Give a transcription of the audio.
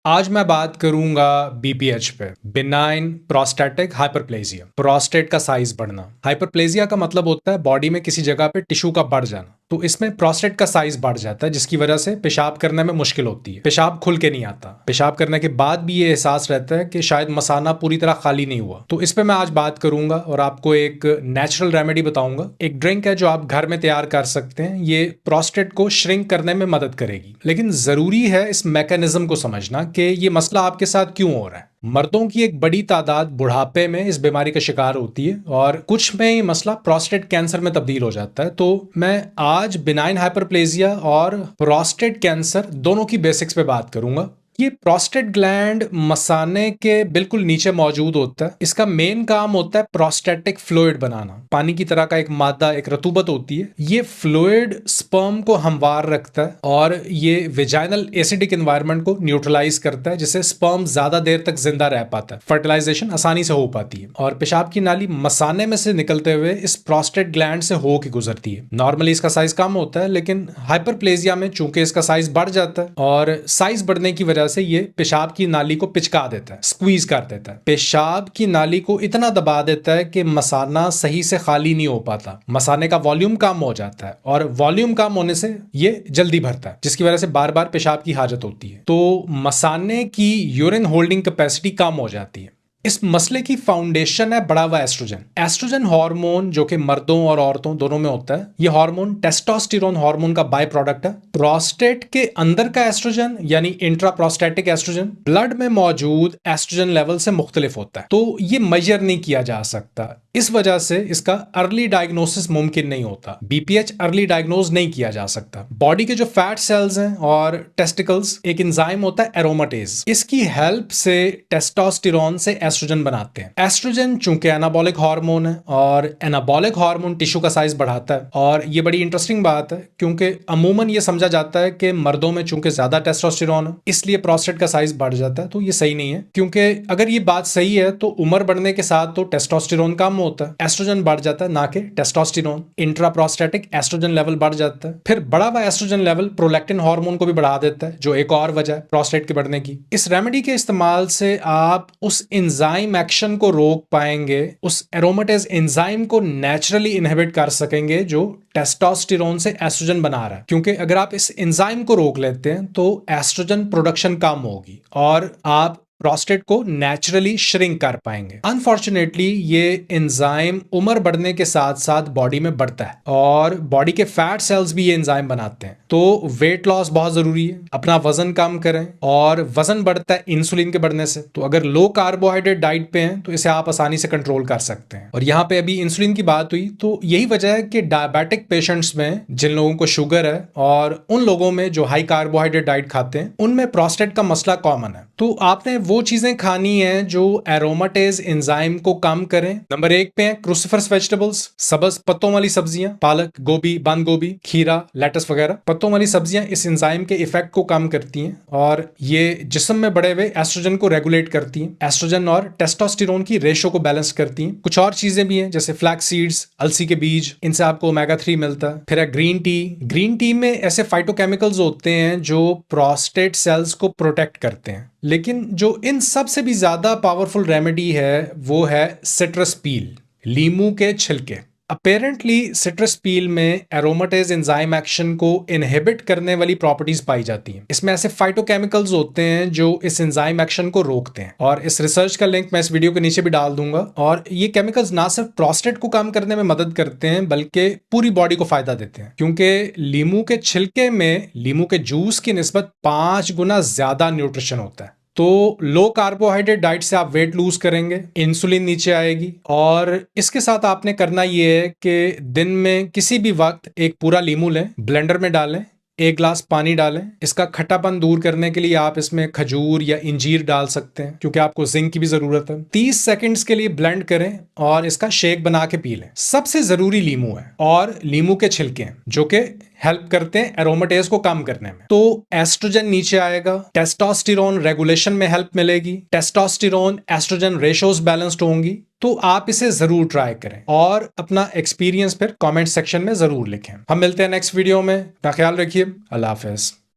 आज मैं बात करूंगा बीपीएच पे, बिनाइन प्रोस्टैटिक हाइपरप्लेजिया। प्रोस्टेट का साइज बढ़ना। हाइपरप्लेजिया का मतलब होता है बॉडी में किसी जगह पे टिश्यू का बढ़ जाना। तो इसमें प्रोस्टेट का साइज बढ़ जाता है जिसकी वजह से पेशाब करने में मुश्किल होती है, पेशाब खुल के नहीं आता। पेशाब करने के बाद भी ये एहसास रहता है कि शायद मसाना पूरी तरह खाली नहीं हुआ। तो इस पे मैं आज बात करूंगा और आपको एक नेचुरल रेमेडी बताऊंगा। एक ड्रिंक है जो आप घर में तैयार कर सकते हैं। ये प्रोस्टेट को श्रिंक करने में मदद करेगी, लेकिन जरूरी है इस मैकेनिज्म को समझना कि ये मसला आपके साथ क्यों हो रहा है। मर्दों की एक बड़ी तादाद बुढ़ापे में इस बीमारी का शिकार होती है और कुछ में ये मसला प्रोस्टेट कैंसर में तब्दील हो जाता है। तो मैं आज बिनाइन हाइपरप्लेजिया और प्रोस्टेट कैंसर दोनों की बेसिक्स पे बात करूंगा। ये प्रोस्टेट ग्लैंड मसाने के बिल्कुल नीचे मौजूद होता है। इसका मेन काम होता है प्रोस्टेटिक फ्लूइड बनाना। पानी की तरह का एक मादा, एक रतूबत होती है। ये फ्लूइड स्पर्म को हमवार रखता है और ये वेजाइनल एसिडिक एनवायरनमेंट को न्यूट्रलाइज करता है, जिससे स्पर्म ज्यादा देर तक जिंदा रह पाता है, फर्टिलाइजेशन आसानी से हो पाती है। और पेशाब की नाली मसाने में से निकलते हुए इस प्रोस्टेट ग्लैंड से हो के गुजरती है। नॉर्मली इसका साइज कम होता है, लेकिन हाइपरप्लेजिया में चूंकि इसका साइज बढ़ जाता है और साइज बढ़ने की वजह से ये पेशाब की नाली को पिचका देता है, स्क्वीज कर देता है। पेशाब की नाली को इतना दबा देता है कि मसाना सही से खाली नहीं हो पाता। मसाने का वॉल्यूम कम हो जाता है और वॉल्यूम कम होने से ये जल्दी भरता है, जिसकी वजह से बार बार पेशाब की हाजत होती है। तो मसाने की यूरिन होल्डिंग कैपेसिटी कम हो जाती है। इस मसले की फाउंडेशन है बढ़ा हुआ एस्ट्रोजन। एस्ट्रोजन हार्मोन जो कि मर्दों और औरतों दोनों में होता है, ये हार्मोन टेस्टोस्टेरोन हार्मोन का बाय प्रोडक्ट है। प्रोस्टेट के अंदर का एस्ट्रोजन यानी इंट्रा प्रोस्टेटिक एस्ट्रोजन ब्लड में मौजूद एस्ट्रोजन लेवल से मुख्तलिफ होता है, तो ये मेजर नहीं किया जा सकता। इस वजह से इसका अर्ली डायग्नोसिस मुमकिन नहीं होता। बीपीएच अर्ली डायग्नोज नहीं किया जा सकता। बॉडी के जो फैट सेल्स हैं और टेस्टिकल्स, एक एंजाइम होता है एरोमाटेज, इसकी हेल्प से टेस्टोस्टेरोन से एस्ट्रोजन बनाते हैं। एस्ट्रोजन चूंकि एनाबॉलिक हार्मोन है और एनाबॉलिक हार्मोन टिश्यू का साइज बढ़ाता है। और ये बड़ी इंटरेस्टिंग बात है क्योंकि अमूमन ये समझा जाता है कि मर्दों में चूंकि ज्यादा टेस्टोस्टेरोन है इसलिए प्रोस्टेट का साइज बढ़ जाता है। तो ये सही नहीं है, क्योंकि अगर ये बात सही है तो उम्र बढ़ने के साथ तो टेस्टोस्टेरोन कम होता है, एस्ट्रोजन बढ़ जाता है, ना कि testosterone. Intra prostatic oestrogen level बढ़ जाता है। फिर बढ़ा हुआ एस्ट्रोजन लेवल प्रोलैक्टिन हार्मोन को भी बढ़ा देता है, जो एक और वजह है प्रोस्टेट के बढ़ने की। इस रेमेडी के इस्तेमाल से आप उस एंजाइम एक्शन को रोक पाएंगे, उस एरोमेटेज एंजाइम को नेचुरली इनहिबिट कर सकेंगे जो टेस्टोस्टेरोन से एस्ट्रोजन बना रहा है। क्योंकि अगर आप इस एंजाइम को रोक लेते हैं तो एस्ट्रोजन प्रोडक्शन कम होगी और आप प्रोस्टेट को नेचुरली श्रिंक कर पाएंगे। अनफॉर्चुनेटली ये एंजाइम उम्र बढ़ने के साथ साथ बॉडी में बढ़ता है और बॉडी के फैट सेल्स भी ये एंजाइम बनाते हैं। तो वेट लॉस बहुत जरूरी है, अपना वजन कम करें। और वजन बढ़ता है इंसुलिन के बढ़ने से, तो अगर लो कार्बोहाइड्रेट डाइट पे हैं तो इसे आप आसानी से कंट्रोल कर सकते हैं। और यहाँ पे अभी इंसुलिन की बात हुई तो यही वजह है कि डायबिटिक पेशेंट्स में, जिन लोगों को शुगर है और उन लोगों में जो हाई कार्बोहाइड्रेट डाइट खाते हैं, उनमें प्रोस्टेट का मसला कॉमन है। तो आपने वो चीजें खानी है जो एरोमेटेज एंजाइम को कम करें। नंबर 1 पे है क्रूसिफरस वेजिटेबल्स, सब्ज पत्तों वाली सब्जियां, पालक, गोभी, बंद गोभी, खीरा, लेटस वगैरह। पत्तों वाली सब्जियां इस एंजाइम के इफेक्ट को कम करती हैं और ये जिस्म में बढ़े हुए एस्ट्रोजन को रेगुलेट करती हैं। एस्ट्रोजन और टेस्टोस्टेरोन की रेशो को बैलेंस करती हैं। कुछ और चीजें भी हैं जैसे फ्लैक्स सीड्स, अलसी के बीज, इनसे आपको ओमेगा 3 मिलता है। फिर है ग्रीन टी। ग्रीन टी में ऐसे फाइटोकेमिकल्स होते हैं जो प्रोस्टेट सेल्स को प्रोटेक्ट करते हैं। लेकिन जो इन सब से भी ज्यादा पावरफुल रेमेडी है वो है सिट्रस पील, लीमू के छिलके। अपेरेंटली सिट्रस पील में एरोमेटेज एंजाइम एक्शन को इनहिबिट करने वाली प्रॉपर्टीज पाई जाती हैं। इसमें ऐसे फाइटोकेमिकल्स होते हैं जो इस एंजाइम एक्शन को रोकते हैं और इस रिसर्च का लिंक मैं इस वीडियो के नीचे भी डाल दूंगा। और ये केमिकल्स ना सिर्फ प्रोस्टेट को कम करने में मदद करते हैं बल्कि पूरी बॉडी को फायदा देते हैं, क्योंकि लीमू के छिलके में लीमू के जूस की निस्बत 5 गुना ज्यादा न्यूट्रिशन होता है। तो लो कार्बोहाइड्रेट डाइट से आप वेट लूज करेंगे, इंसुलिन नीचे आएगी। और इसके साथ आपने करना ये है कि दिन में किसी भी वक्त एक पूरा लीमू लें, ब्लेंडर में डालें, 1 गिलास पानी डालें। इसका खट्टापन दूर करने के लिए आप इसमें खजूर या इंजीर डाल सकते हैं, क्योंकि आपको जिंक की भी जरूरत है। 30 सेकंड्स के लिए ब्लेंड करें और इसका शेक बना के पी लें। सबसे जरूरी लीमू है और लीमू के छिलके हैं जो कि हेल्प करते हैं एरोमेटेज को कम करने में। तो एस्ट्रोजन नीचे आएगा, टेस्टोस्टेरोन रेगुलेशन में हेल्प मिलेगी, टेस्टोस्टेरोन एस्ट्रोजन रेशोज बैलेंस्ड होंगी। तो आप इसे जरूर ट्राई करें और अपना एक्सपीरियंस फिर कमेंट सेक्शन में जरूर लिखें। हम मिलते हैं नेक्स्ट वीडियो में। अपना ख्याल रखिए। अल्लाह हाफिज।